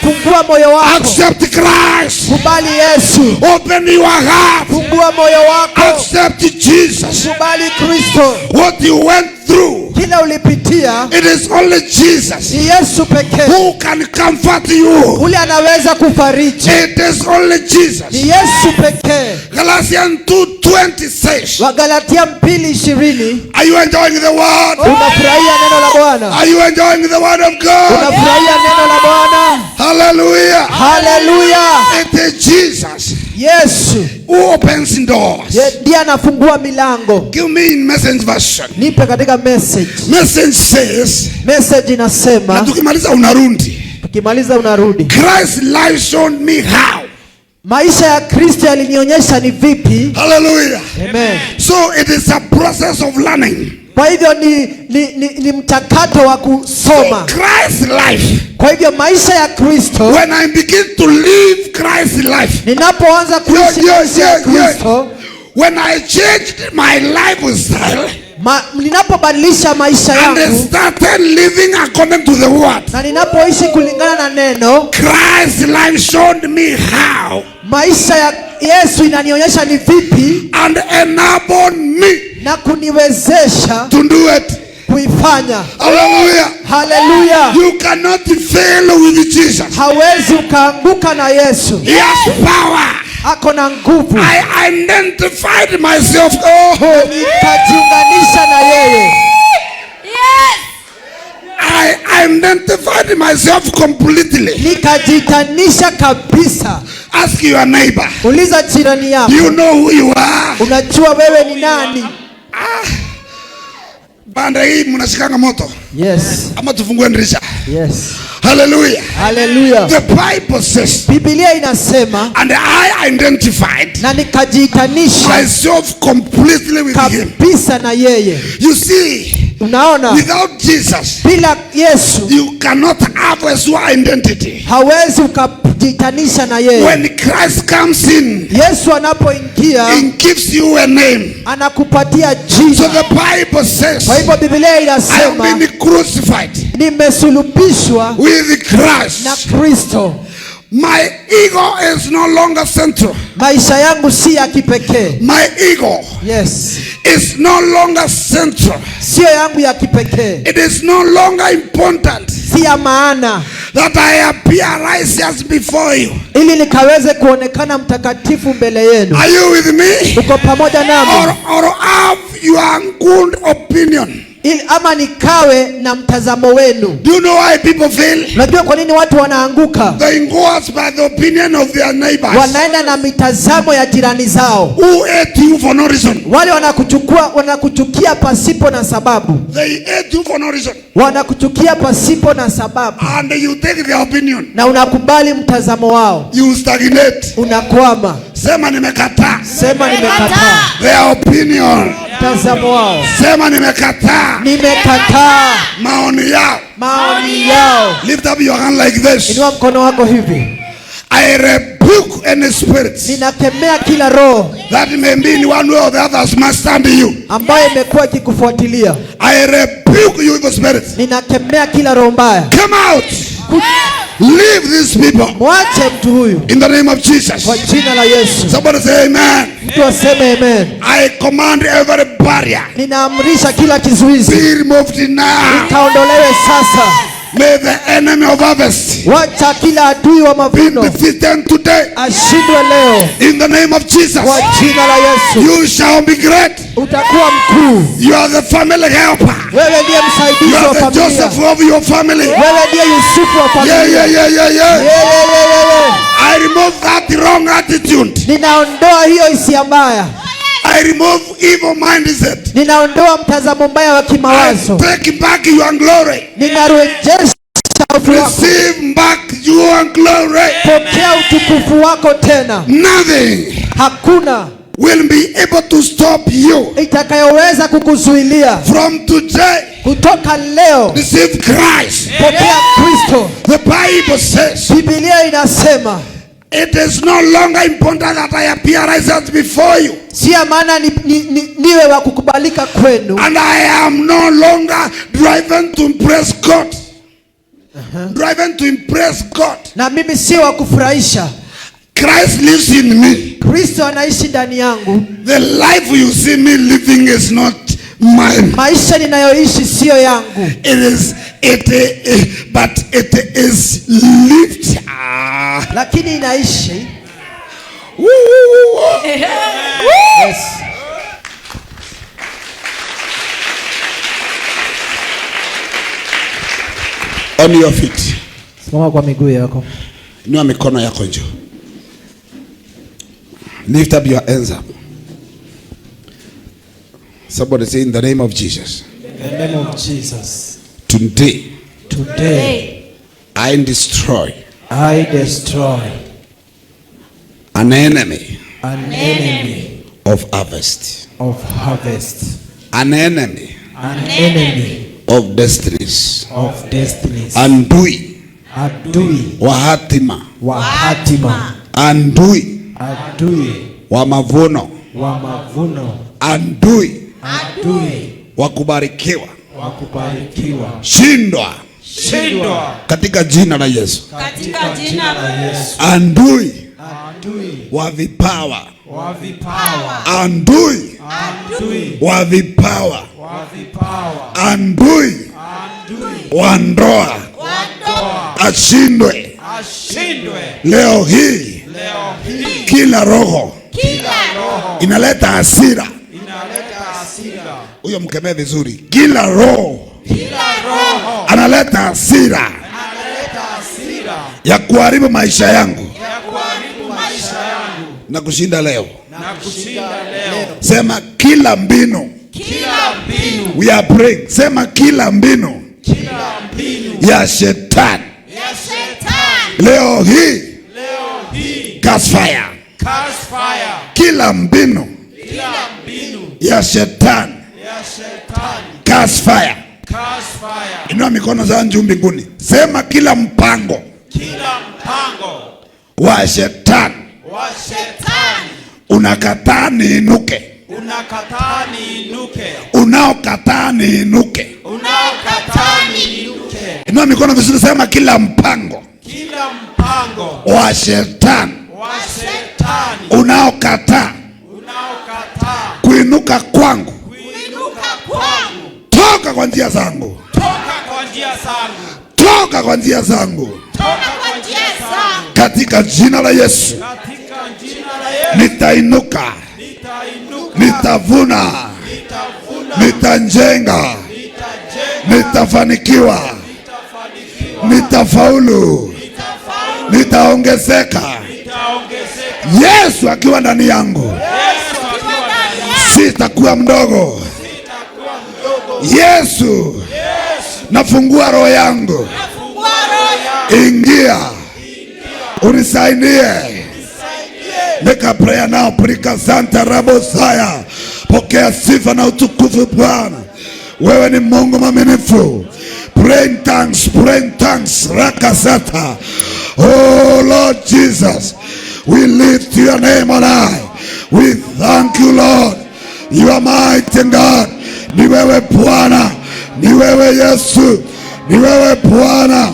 fungua moyo wako, Accept Christ. kubali Yesu. Open your heart. Fungua moyo wako, Accept Jesus. kubali Kristo. What you went through, Kile ulipitia it is only Jesus ni Yesu pekee. who can comfort you. Ule anaweza kufariji, It is only Jesus. ni Yesu pekee. Galatians 2:20 says, Wagalatia 2:20. are you enjoying the word? Unafurahia neno la Bwana? Are you enjoying the word of God? Unafurahia neno la Bwana? Hallelujah. Haleluya. It is Jesus Yesu who opens doors. ndiye anafungua milango. Give me in Message version. Nipe katika message. Message says, Message na inasema, tukimaliza unarundi. tukimaliza unarudi. Christ's life showed me how. Maisha ya Kristo yalinionyesha ni vipi. Hallelujah. Amen. So it is a process of learning. Kwa hivyo ni mchakato wa kusoma. Christ's life. Kwa hivyo maisha ya Kristo, When I begin to live Christ's life, ninapoanza kuishi maisha ya Kristo, when I changed my lifestyle ninapobadilisha maisha and yangu started living according to the word, na ninapoishi kulingana na neno, Christ's life showed me how maisha ya Yesu inanionyesha ni vipi and enabled me na kuniwezesha to do it. kuifanya. Hallelujah. Haleluya. You cannot fail with Jesus. Hawezi ukaanguka na Yesu. He has power. Ako na nguvu. I identified myself. Nikajiunganisha na yeye. I identified myself completely. Nikajitanisha kabisa. Ask your neighbor. Uliza jirani yako. Do you know who you are? Unajua wewe ni nani? Banda hii mnashikanga moto. Yes. Ama tufungue dirisha. Yes. Hallelujah. Hallelujah. The Bible says, Biblia inasema, and I identified na nikajitanisha myself completely with him. kabisa na yeye. You see, Unaona, without Jesus, bila Yesu you cannot have a sure identity. hawezi ukajitanisha na yeye. When Christ comes in, Yesu anapoingia he gives you a name. anakupatia So jina. the Bible says, Kwa hivyo Biblia I inasema, have been crucified nimesulubishwa with na Christ. Kristo. My ego is no longer central. Maisha yangu si ya kipekee. My ego Yes. is no longer central. Sio yangu ya kipekee. It is no longer important Si ya maana. that I appear righteous before you. Ili nikaweze kuonekana mtakatifu mbele yenu. Are you with me? Uko pamoja nami? Or have your good opinion? Ili ama nikawe na mtazamo wenu. Do you know why people fail? Unajua kwa nini watu wanaanguka? They go as by the opinion of their neighbors. Wanaenda na mitazamo ya jirani zao. Who hate you for no reason? Wale wanakuchukia pasipo na sababu. They hate you for no reason. Wanakuchukia pasipo na sababu. And you take their opinion. Na unakubali mtazamo wao. You stagnate. Unakwama. Sema nimekataa. Sema nimekataa. Their opinion. Mtazamo wao. Sema nimekataa. Nimekataa maoni yao. Maoni yao. Lift up your hand like this. Inua mkono wako hivi. I rebuke any spirits Ninakemea kila roho that may be in one way or the other must stand you. ambayo imekuwa ikikufuatilia. I rebuke you evil spirits. Ninakemea kila roho mbaya. Come out. Leave these people. Mwache mtu huyu. In the name of Jesus. Kwa jina la Yesu. Somebody say amen. Mtu aseme amen. I command every barrier Ninaamrisha kila kizuizi be removed now. kaondolewe sasa. May the enemy of harvest Wacha kila adui wa be mavuno defeated today. ashindwe leo. In the name of Jesus. Kwa jina la Yesu. You shall be great. Utakuwa mkuu. You are the family helper. Wewe ndiye You msaidizi wa are the familia. Joseph of your family. Wewe ndiye Yusufu wa familia. Yeah. Yeah. I remove that wrong attitude. Ninaondoa hiyo hisia mbaya. I remove evil mindset. Ninaondoa mtazamo mbaya wa I kimawazo. take back your glory. Ninarejesha utukufu wako. Receive back your glory. Pokea utukufu wako tena. Nothing Hakuna will be able to stop you. itakayoweza kukuzuilia. From today, Kutoka leo receive Christ. pokea Kristo. The Bible says, Biblia inasema it is no longer important that I appear righteous before you. si maana niwe wa kukubalika kwenu. And I am no longer driving to impress God. Driving to impress God. Na mimi si wa kufurahisha. Christ lives in me. Kristo anaishi ndani yangu. The life you see me living is not mine. Maisha ninayoishi sio yangu. But it is lived. Lakini inaishi. Yes. On your feet. Simama kwa miguu yako. Inua mikono yako juu. Lift up your hands up. Somebody say in the name of Jesus. In the name of Jesus. Today I destroy an enemy of harvest. An enemy of destinies. Andui wa hatima. Andui wa mavuno. Andui wa kubarikiwa. Shindwa katika jina la Yesu. Andui wa vipawa. Andui wa vipawa. Andui wa ndoa ashindwe leo hii. Kila roho inaleta hasira, huyo mkemee vizuri. Kila roho analeta hasira ya kuharibu maisha yangu na kushinda leo. Sema kila mbinu. We are praying. Sema kila mbinu ya shetani leo hii cast fire. Kila mbinu ya shetani cast fire. Inua mikono za juu mbinguni. Sema kila mpango wa shetani unakataa niinuke. Unaokataa niinuke. Inua mikono vizuri. Sema kila mpango mpango wa shetani wa shetani unaokataa kuinuka kwangu, toka kwa njia zangu, toka kwa njia zangu, katika jina la Yesu. Nitainuka, nitavuna, nitajenga, nitafanikiwa, nitafaulu, nitaongezeka. Yesu akiwa ndani yangu, sitakuwa mdogo. Yesu, nafungua roho yangu, ingia, unisaidie. Make a prayer now. Prika Santa Rabosaya. Pokea sifa na utukufu Bwana. Wewe ni Mungu mwaminifu. Pray in tongues, pray in tongues. Rakasata. Oh Lord Jesus, we lift your name on high. We thank you Lord. You are mighty God. Ni wewe Bwana, ni wewe Yesu, ni wewe Bwana,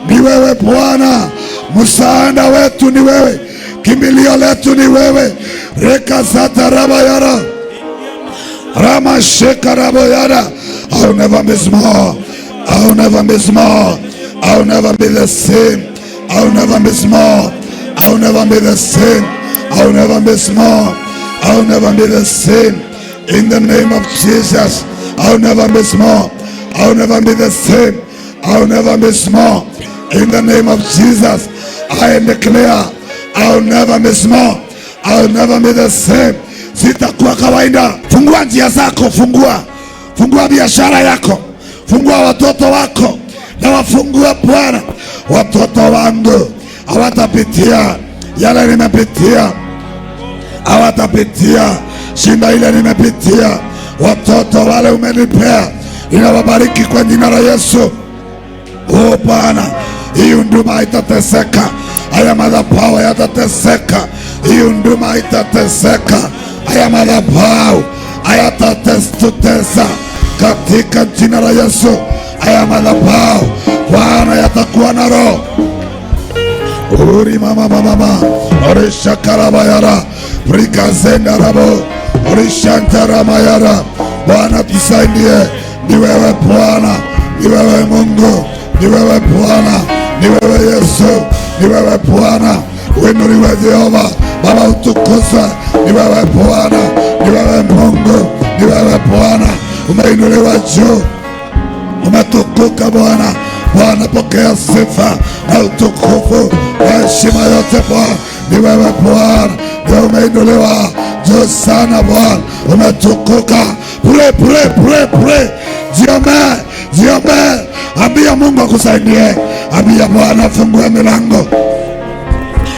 ni wewe Bwana. Msaada wetu ni wewe, kimbilio letu ni wewe. Reka sata rabayara, rama sheka rabayara. I'll never miss more. I'll never miss more. I'll never be the same. I'll never miss more. I'll never be the same. I'll never miss more. I'll never be the same. In the name of Jesus, I'll never miss more. I'll never be the same. I'll never miss more. In the name of Jesus, I declare I'll never miss more. I'll never be the same. Sitakuwa kawaida. Fungua njia zako, fungua biashara yako, fungua watoto wako na wafungua Bwana. Watoto wangu hawatapitia yale nimepitia, hawatapitia shinda ile nimepitia. Watoto wale umenipea, ninawabariki kwa jina la Yesu. Oh Bwana, hii huduma haitateseka, haya madhabahu hayatateseka, hii huduma haitateseka, haya madhabahu hayatatutesa katika jina la Yesu. Haya madhabahu Bwana yatakuwa na roho. Uri mama orisha karabayara prikazenda rabo orishanta ramayara. Bwana tusaidie. Ni wewe Bwana, ni wewe Mungu, ni wewe Bwana, ni wewe Yesu, ni wewe Bwana. Uinuliwe Jehova, Baba utukuzwe. Ni wewe Bwana, ni wewe Mungu, ni wewe Bwana. Umeinuliwa juu, umetukuka Bwana. Bwana pokea sifa na utukufu na heshima yote Bwana. Ni wewe Bwana, ni umeinuliwa juu sana Bwana, umetukuka. Pray. Jiombe. Ambia Mungu akusaidie. Ambia Bwana afungue milango.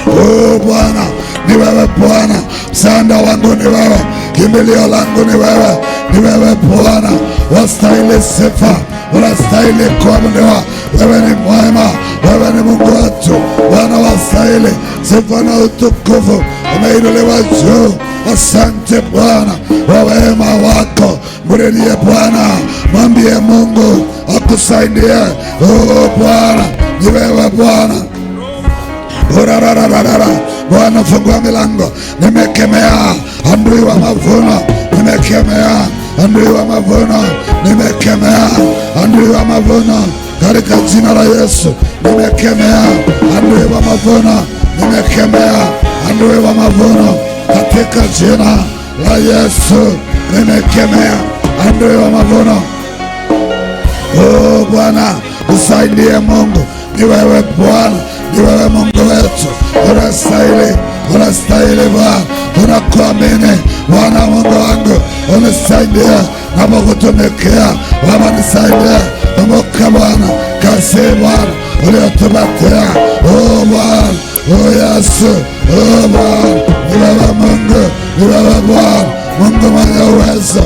Oh Bwana, ni wewe Bwana. Msaada wangu ni wewe, kimbilio langu ni wewe. Ni wewe Bwana, wastahili sifa, unastahili kuabudiwa. Wewe ni mwema, wewe ni Mungu wetu Bwana, wastahili sifa na utukufu. Umeinuliwa juu. Asante Bwana kwa wema wako. Mrudie Bwana, mwambie Mungu akusaidie. Oh Bwana, ni wewe Bwana. Bwana fungua milango. Nimekemea adui wa mavuno, nimekemea adui wa mavuno, nimekemea adui wa mavuno katika jina la Yesu. Nimekemea adui wa mavuno, nimekemea adui wa mavuno katika jina la Yesu. Nimekemea adui wa mavuno. Oh Bwana, usaidie Mungu. Ni wewe Bwana, ni wewe Mungu wetu. Unastahili Bwana, tunakuamini Bwana Mungu wangu. Unisaidie napokutumikia Baba, nisaidie. Kumbuka Bwana kazi Bwana uliotupatia. Oh Bwana, oh Yesu, oh Bwana, ni wewe Mungu, ni wewe Bwana, Mungu mwenye uwezo.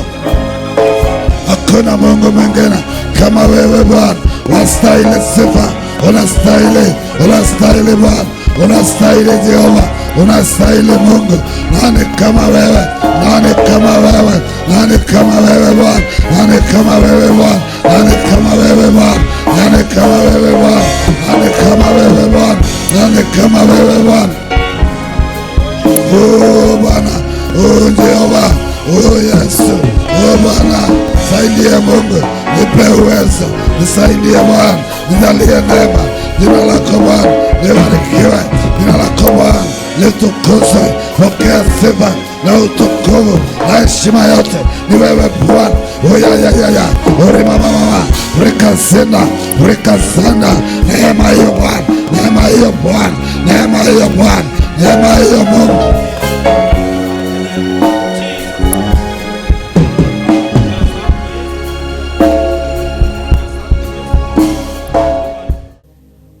Hakuna Mungu mwingine kama wewe Bwana. Unastahili sifa, unastahili Bwana, unastahili Jehova, unastahili Mungu. Nani kama wewe? Nani kama wewe? Nani kama wewe Bwana? Nani kama wewe Bwana? Nani kama wewe Bwana? Nani kama wewe Bwana? Nani kama wewe Bwana? Nani kama wewe Bwana? Oh Bwana, oh Jehova, oh Yesu, oh Bwana, saidia Mungu, nipe uwezo, nisaidie Bwana, nijalie neema. Jina lako Bwana libarikiwe, jina lako Bwana litukuzwe. Pokea sifa na utukufu na heshima yote ni wewe Bwana. Oyayayaya orimamamama rikasenda rikasanda. Neema hiyo Bwana, neema hiyo Bwana, neema hiyo Bwana, neema hiyo Mungu.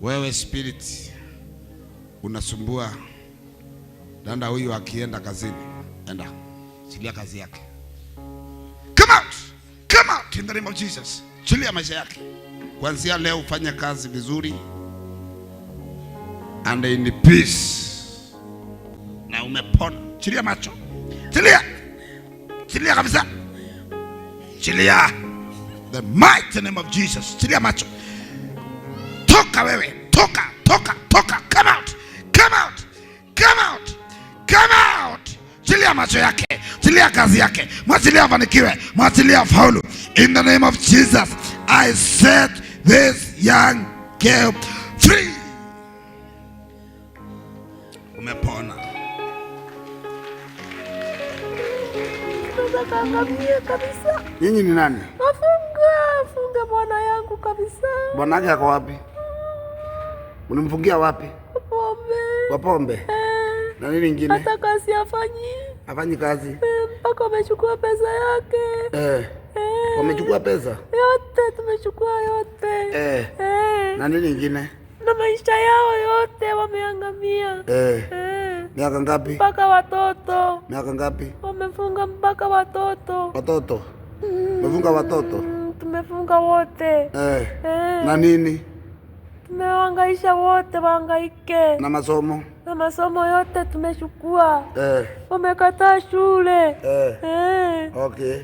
Wewe spirit unasumbua dada huyu akienda kazini, enda chilia kazi yake. Come out, come out in the name of Jesus. Chilia maisha yake. Kuanzia leo ufanye kazi vizuri and in peace. Na umepona. Chilia macho. Chilia. Chilia kabisa. Chilia. The mighty name of Jesus. Chilia macho. Toka wewe. Toka, toka, toka. Come out. Come out. Come out. Come out. Chilia macho yake. Chilia kazi yake. Mwachilia afanikiwe. Mwachilia faulu. In the name of Jesus, I set this young girl free. Umepona. Kabisa. Nyinyi ni nani? Funga bwana yangu kabisa. Bwana yake ako wapi? Unamfungia wapi? Pombe. Kwa pombe? Na nini nyingine? Hata kazi afanyi. Afanyi kazi? Mpaka wamechukua pesa yake. Wamechukua pesa? Yote tumechukua yote. Na nini nyingine? Na maisha yao yote wameangamia. Miaka ngapi? Mpaka watoto. Miaka ngapi? Wamefunga mpaka watoto. Watoto? Wamefunga watoto? Tumefunga wote. Na nini? Tumewangaisha wote wahangaike. Na masomo? Na masomo yote tumechukua. Wamekataa shule. Okay.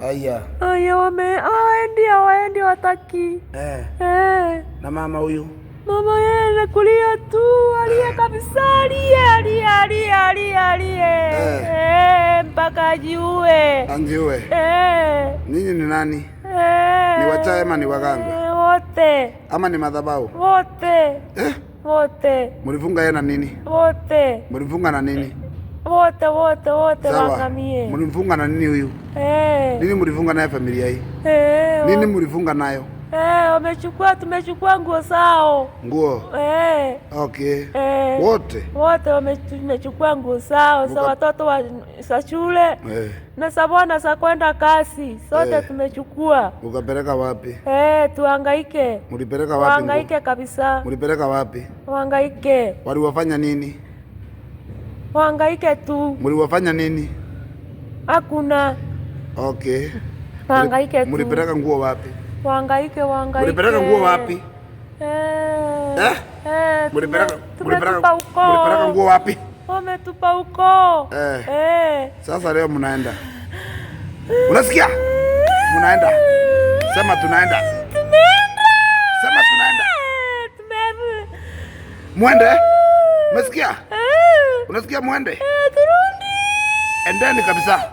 Aya. Hawaendi wataki. Na mama huyu? Mama yeye anakulia tu, alie kabisa, alie. Mpaka ajiue. Anjiue? Ninyi ni nani? Ni wachawi ama ni waganga? Wote. Ama ni madhabahu? Wote. Wote. Mlifunga yeye na nini? Wote. Mlifunga na nini? Wote wangamie. Mlifunga na nini huyu? Nini mlifunga nayo familia hii? Nini mlifunga nayo? Tumechukua nguo zao. Nguo? Okay. Wote tumechukua nguo zao za watoto wa shule. Na sabona za kwenda kazi. Sote tumechukua. Ukapeleka wapi? Tuhangaike. Mlipeleka wapi? Tuhangaike kabisa. Mlipeleka wapi? Tuhangaike. Waliwafanya nini? Tuhangaike tu. Mliwafanya nini? Hakuna. Okay. Tuhangaike tu. Mlipeleka nguo wapi? Tuhangaike. Mlipeleka nguo wapi? Mlipeleka nguo wapi? Wametupa huko. Sasa leo mnaenda. Unasikia? Mnaenda. Sema tunaenda. Sema tunaenda. Mwende? Umesikia? Unasikia mwende? Turudi. Endeni kabisa.